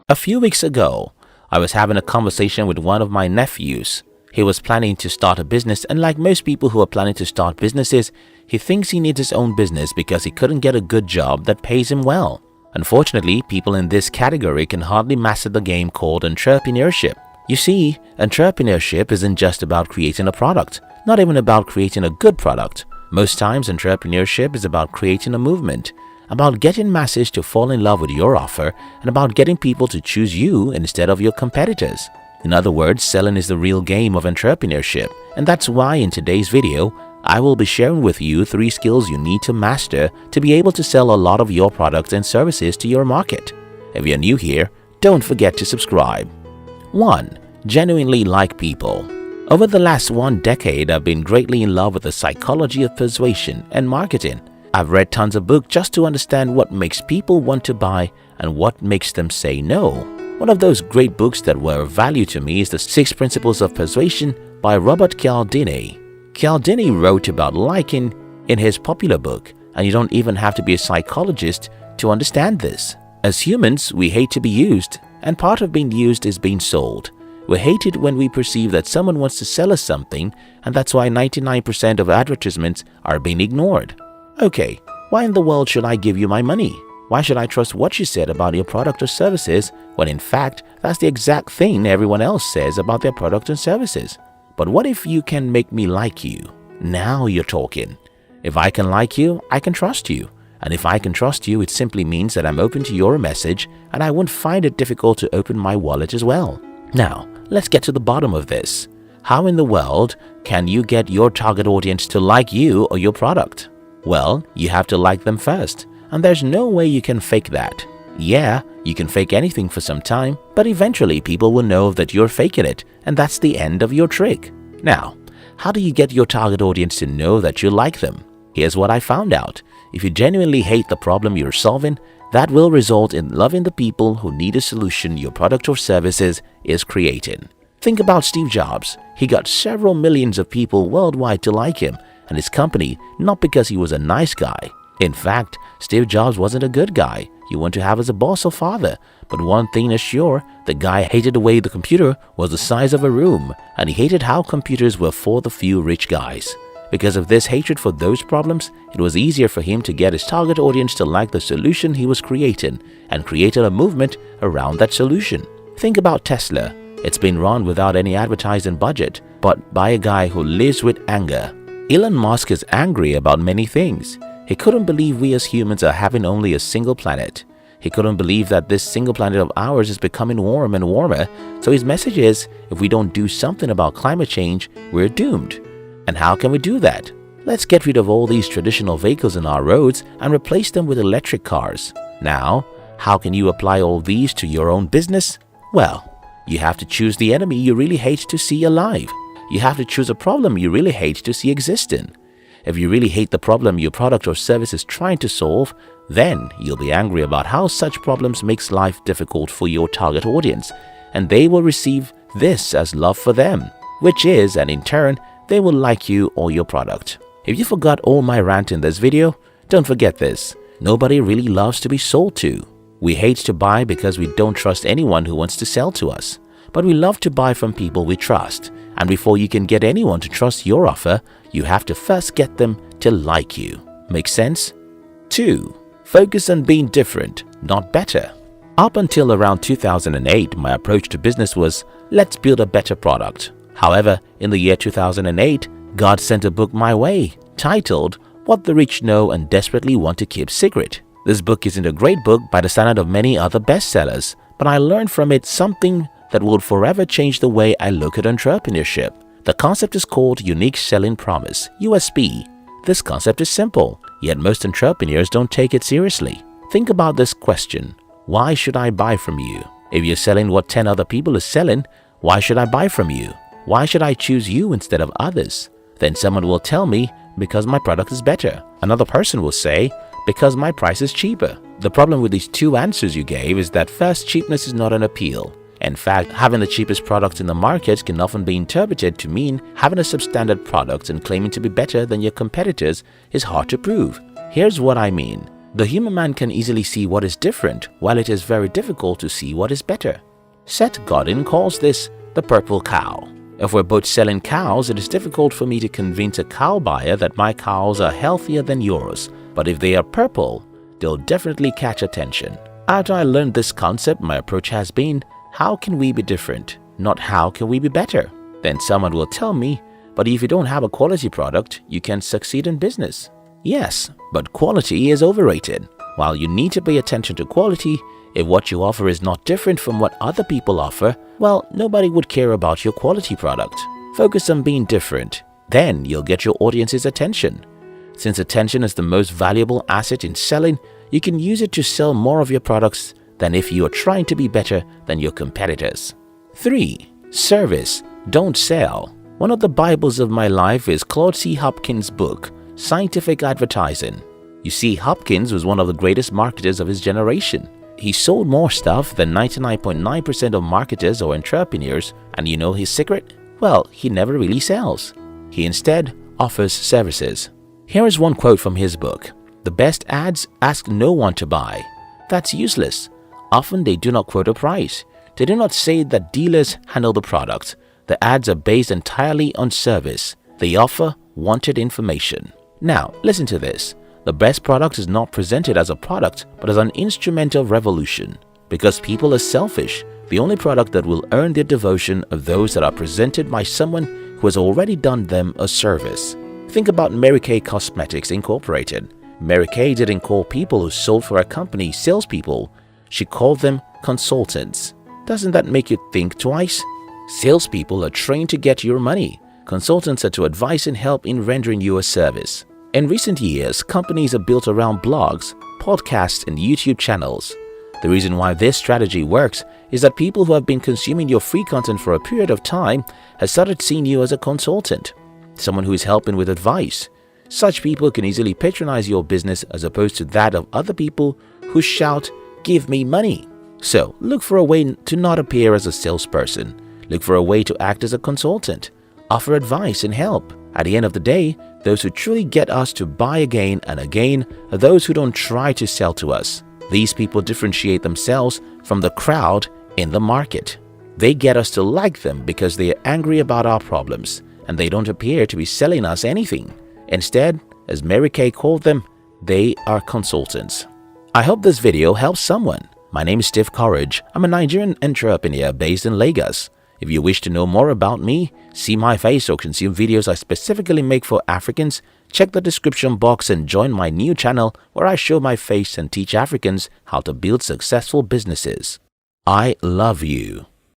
A few weeks ago, I was having a conversation with one of my nephews. He was planning to start a business, and like most people who are planning to start businesses, he thinks he needs his own business because he couldn't get a good job that pays him well. Unfortunately, people in this category can hardly master the game called entrepreneurship. You see, entrepreneurship isn't just about creating a product, not even about creating a good product. Most times, entrepreneurship is about creating a movement, about getting masses to fall in love with your offer, and about getting people to choose you instead of your competitors. In other words, selling is the real game of entrepreneurship, and that's why in today's video, I will be sharing with you 3 skills you need to master to be able to sell a lot of your products and services to your market. If you're new here, don't forget to subscribe. 1. Genuinely like people. Over the last 1 decade, I've been greatly in love with the psychology of persuasion and marketing. I've read tons of books just to understand what makes people want to buy and what makes them say no. One of those great books that were of value to me is The 6 Principles of Persuasion by Robert Cialdini. Cialdini wrote about liking in his popular book, and you don't even have to be a psychologist to understand this. As humans, we hate to be used, and part of being used is being sold. We hate it when we perceive that someone wants to sell us something, and that's why 99% of advertisements are being ignored. Okay, why in the world should I give you my money? Why should I trust what you said about your product or services when in fact that's the exact thing everyone else says about their product and services? But what if you can make me like you? Now you're talking. If I can like you, I can trust you. And if I can trust you, it simply means that I'm open to your message and I won't find it difficult to open my wallet as well. Now, let's get to the bottom of this. How in the world can you get your target audience to like you or your product? Well, you have to like them first, and there's no way you can fake that. Yeah, you can fake anything for some time, but eventually people will know that you're faking it, and that's the end of your trick. Now, how do you get your target audience to know that you like them? Here's what I found out. If you genuinely hate the problem you're solving, that will result in loving the people who need a solution your product or services is creating. Think about Steve Jobs. He got several millions of people worldwide to like him and his company, not because he was a nice guy. In fact, Steve Jobs wasn't a good guy you want to have as a boss or father. But one thing is sure, the guy hated the way the computer was the size of a room, and he hated how computers were for the few rich guys. Because of this hatred for those problems, it was easier for him to get his target audience to like the solution he was creating and created a movement around that solution. Think about Tesla. It's been run without any advertising budget, but by a guy who lives with anger. Elon Musk is angry about many things. He couldn't believe we as humans are having only a single planet. He couldn't believe that this single planet of ours is becoming warm and warmer, so his message is, if we don't do something about climate change, we're doomed. And how can we do that? Let's get rid of all these traditional vehicles in our roads and replace them with electric cars. Now, how can you apply all these to your own business? Well, you have to choose the enemy you really hate to see alive. You have to choose a problem you really hate to see existing. If you really hate the problem your product or service is trying to solve, then you'll be angry about how such problems makes life difficult for your target audience, and they will receive this as love for them, which is, and in turn, they will like you or your product. If you forgot all my rant in this video, don't forget this. Nobody really loves to be sold to. We hate to buy because we don't trust anyone who wants to sell to us. But we love to buy from people we trust. And before you can get anyone to trust your offer, you have to first get them to like you. Make sense? 2. Focus on being different, not better. Up until around 2008, my approach to business was, let's build a better product. However, in the year 2008, God sent a book my way, titled, What the Rich Know and Desperately Want to Keep Secret. This book isn't a great book by the standard of many other bestsellers, but I learned from it something that will forever change the way I look at entrepreneurship. The concept is called Unique Selling Promise, USP. This concept is simple, yet most entrepreneurs don't take it seriously. Think about this question. Why should I buy from you? If you're selling what 10 other people are selling, why should I buy from you? Why should I choose you instead of others? Then someone will tell me, because my product is better. Another person will say, because my price is cheaper. The problem with these 2 answers you gave is that first, cheapness is not an appeal. In fact, having the cheapest product in the market can often be interpreted to mean having a substandard product and claiming to be better than your competitors is hard to prove. Here's what I mean. The human man can easily see what is different, while it is very difficult to see what is better. Seth Godin calls this the purple cow. If we're both selling cows, it is difficult for me to convince a cow buyer that my cows are healthier than yours. But if they are purple, they'll definitely catch attention. After I learned this concept, my approach has been, how can we be different? Not how can we be better? Then someone will tell me, but if you don't have a quality product, you can succeed in business. Yes, but quality is overrated. While you need to pay attention to quality, if what you offer is not different from what other people offer, well, nobody would care about your quality product. Focus on being different. Then you'll get your audience's attention. Since attention is the most valuable asset in selling, you can use it to sell more of your products than if you are trying to be better than your competitors. 3. Service, don't sell. One of the Bibles of my life is Claude C. Hopkins' book, Scientific Advertising. You see, Hopkins was one of the greatest marketers of his generation. He sold more stuff than 99.9% of marketers or entrepreneurs, and you know his secret? Well, he never really sells. He instead offers services. Here is one quote from his book. The best ads ask no one to buy. That's useless. Often they do not quote a price. They do not say that dealers handle the product. The ads are based entirely on service. They offer wanted information. Now, listen to this. The best product is not presented as a product, but as an instrument of revolution. Because people are selfish, the only product that will earn their devotion are those that are presented by someone who has already done them a service. Think about Mary Kay Cosmetics Incorporated. Mary Kay didn't call people who sold for her company salespeople. She called them consultants. Doesn't that make you think twice? Salespeople are trained to get your money. Consultants are to advise and help in rendering you a service. In recent years, companies are built around blogs, podcasts, and YouTube channels. The reason why this strategy works is that people who have been consuming your free content for a period of time have started seeing you as a consultant, someone who is helping with advice. Such people can easily patronize your business as opposed to that of other people who shout, "Give me money." So, look for a way to not appear as a salesperson. Look for a way to act as a consultant. Offer advice and help. At the end of the day, those who truly get us to buy again and again are those who don't try to sell to us. These people differentiate themselves from the crowd in the market. They get us to like them because they are angry about our problems, and they don't appear to be selling us anything. Instead, as Mary Kay called them, they are consultants. I hope this video helps someone. My name is Steve Courage. I'm a Nigerian entrepreneur based in Lagos. If you wish to know more about me, see my face, or consume videos I specifically make for Africans, check the description box and join my new channel where I show my face and teach Africans how to build successful businesses. I love you.